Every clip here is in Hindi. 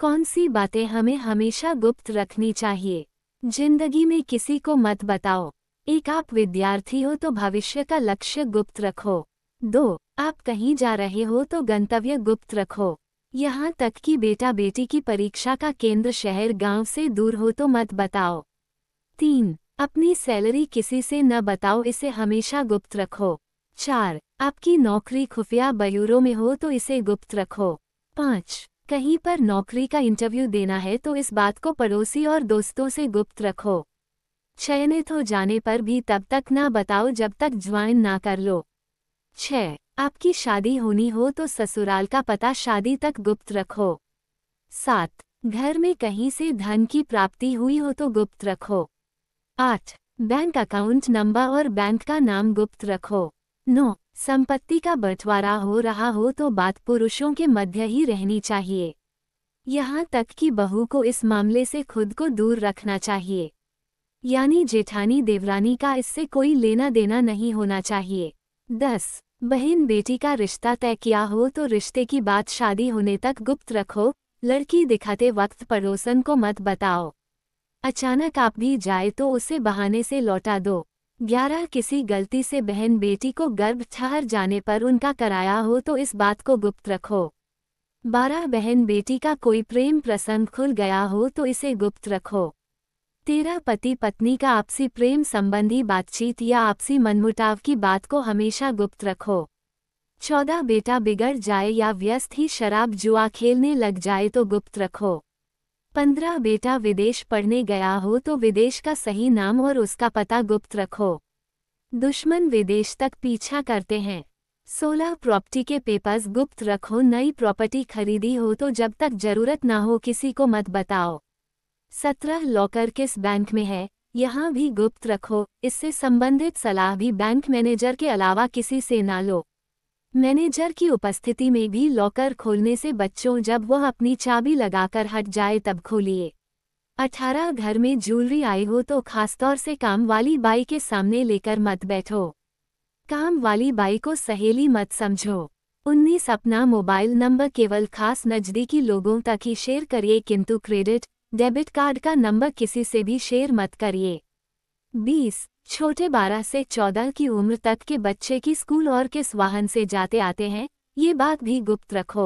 कौन सी बातें हमें हमेशा गुप्त रखनी चाहिए? जिंदगी में किसी को मत बताओ। 1. आप विद्यार्थी हो तो भविष्य का लक्ष्य गुप्त रखो। 2. आप कहीं जा रहे हो तो गंतव्य गुप्त रखो, यहाँ तक कि बेटा बेटी की परीक्षा का केंद्र शहर गांव से दूर हो तो मत बताओ। 3. अपनी सैलरी किसी से न बताओ, इसे हमेशा गुप्त रखो। 4. आपकी नौकरी खुफिया ब्यूरो में हो तो इसे गुप्त रखो। 5. कहीं पर नौकरी का इंटरव्यू देना है तो इस बात को पड़ोसी और दोस्तों से गुप्त रखो। चयनित हो जाने पर भी तब तक ना बताओ जब तक ज्वाइन ना कर लो। 6. आपकी शादी होनी हो तो ससुराल का पता शादी तक गुप्त रखो। 7. घर में कहीं से धन की प्राप्ति हुई हो तो गुप्त रखो। 8. बैंक अकाउंट नंबर और बैंक का नाम गुप्त रखो। 9. संपत्ति का बंटवारा हो रहा हो तो बात पुरुषों के मध्य ही रहनी चाहिए, यहाँ तक कि बहू को इस मामले से खुद को दूर रखना चाहिए, यानी जेठानी देवरानी का इससे कोई लेना देना नहीं होना चाहिए। 10. बहन बेटी का रिश्ता तय किया हो तो रिश्ते की बात शादी होने तक गुप्त रखो, लड़की दिखाते वक्त पड़ोसन को मत बताओ। अचानक आप भी जाए तो उसे बहाने से लौटा दो। 11. किसी गलती से बहन बेटी को गर्भ ठहर जाने पर उनका कराया हो तो इस बात को गुप्त रखो। 12. बहन बेटी का कोई प्रेम प्रसंग खुल गया हो तो इसे गुप्त रखो। 13. पति पत्नी का आपसी प्रेम संबंधी बातचीत या आपसी मनमुटाव की बात को हमेशा गुप्त रखो। 14. बेटा बिगड़ जाए या व्यस्त ही शराब जुआ खेलने लग जाए तो गुप्त रखो। 15. बेटा विदेश पढ़ने गया हो तो विदेश का सही नाम और उसका पता गुप्त रखो, दुश्मन विदेश तक पीछा करते हैं। 16. प्रॉपर्टी के पेपर्स गुप्त रखो, नई प्रॉपर्टी खरीदी हो तो जब तक जरूरत ना हो किसी को मत बताओ। 17. लॉकर किस बैंक में है यहाँ भी गुप्त रखो, इससे संबंधित सलाह भी बैंक मैनेजर के अलावा किसी से ना लो। मैनेजर की उपस्थिति में भी लॉकर खोलने से बच्चों, जब वह अपनी चाबी लगाकर हट जाए तब खोलिए। 18. घर में ज्वेलरी आई हो तो खासतौर से काम वाली बाई के सामने लेकर मत बैठो, काम वाली बाई को सहेली मत समझो। 19. अपना मोबाइल नंबर केवल खास नज़दीकी लोगों तक ही शेयर करिए, किंतु क्रेडिट डेबिट कार्ड का नंबर किसी से भी शेयर मत करिए। 20. छोटे 12 से 14 की उम्र तक के बच्चे की स्कूल और किस वाहन से जाते आते हैं ये बात भी गुप्त रखो,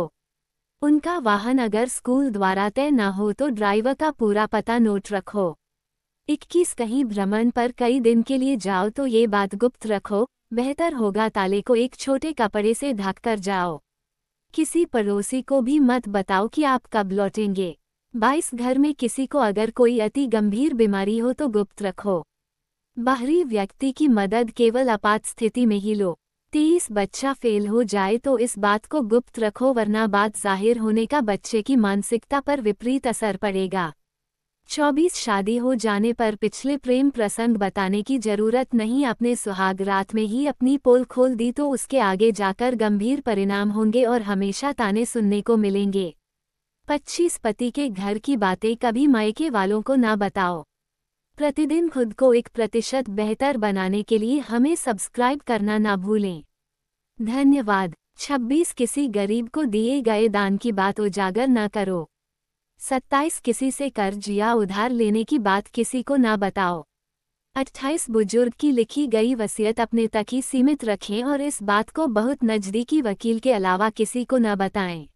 उनका वाहन अगर स्कूल द्वारा तय न हो तो ड्राइवर का पूरा पता नोट रखो। 21. कहीं भ्रमण पर कई दिन के लिए जाओ तो ये बात गुप्त रखो, बेहतर होगा ताले को एक छोटे कपड़े से ढक कर जाओ। किसी पड़ोसी को भी मत बताओ कि आप कब लौटेंगे। 22. घर में किसी को अगर कोई अति गंभीर बीमारी हो तो गुप्त रखो, बाहरी व्यक्ति की मदद केवल आपात स्थिति में ही लो। 23. बच्चा फेल हो जाए तो इस बात को गुप्त रखो, वरना बात जाहिर होने का बच्चे की मानसिकता पर विपरीत असर पड़ेगा। 24. शादी हो जाने पर पिछले प्रेम प्रसंग बताने की जरूरत नहीं, अपने सुहाग रात में ही अपनी पोल खोल दी तो उसके आगे जाकर गंभीर परिणाम होंगे और हमेशा ताने सुनने को मिलेंगे। 25. पति के घर की बातें कभी मायके वालों को ना बताओ। प्रतिदिन खुद को 1% बेहतर बनाने के लिए हमें सब्सक्राइब करना ना भूलें। धन्यवाद। 26. किसी गरीब को दिए गए दान की बात उजागर ना करो। 27. किसी से कर्ज या उधार लेने की बात किसी को ना बताओ। 28. बुजुर्ग की लिखी गई वसीयत अपने तक ही सीमित रखें और इस बात को बहुत नज़दीकी वकील के अलावा किसी को न बताएं।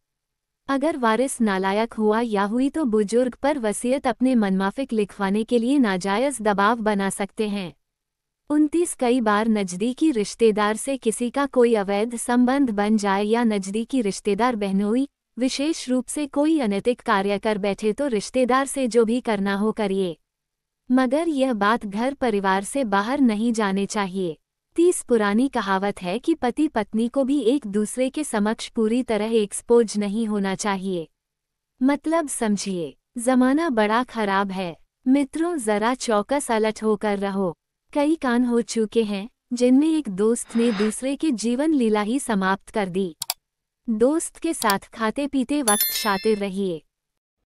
अगर वारिस नालायक हुआ या हुई तो बुजुर्ग पर वसीयत अपने मनमाफिक लिखवाने के लिए नाजायज़ दबाव बना सकते हैं। 29. कई बार नज़दीकी रिश्तेदार से किसी का कोई अवैध संबंध बन जाए या नज़दीकी रिश्तेदार बहनोई विशेष रूप से कोई अनैतिक कार्य कर बैठे तो रिश्तेदार से जो भी करना हो करिए, मगर यह बात घर परिवार से बाहर नहीं जाने चाहिए। 30. पुरानी कहावत है कि पति पत्नी को भी एक दूसरे के समक्ष पूरी तरह एक्सपोज नहीं होना चाहिए, मतलब समझिए, जमाना बड़ा खराब है। मित्रों, जरा चौकस अलर्ट होकर रहो। कई कांड हो चुके हैं जिनमें एक दोस्त ने दूसरे की जीवन लीला ही समाप्त कर दी। दोस्त के साथ खाते पीते वक्त शातिर रहिए।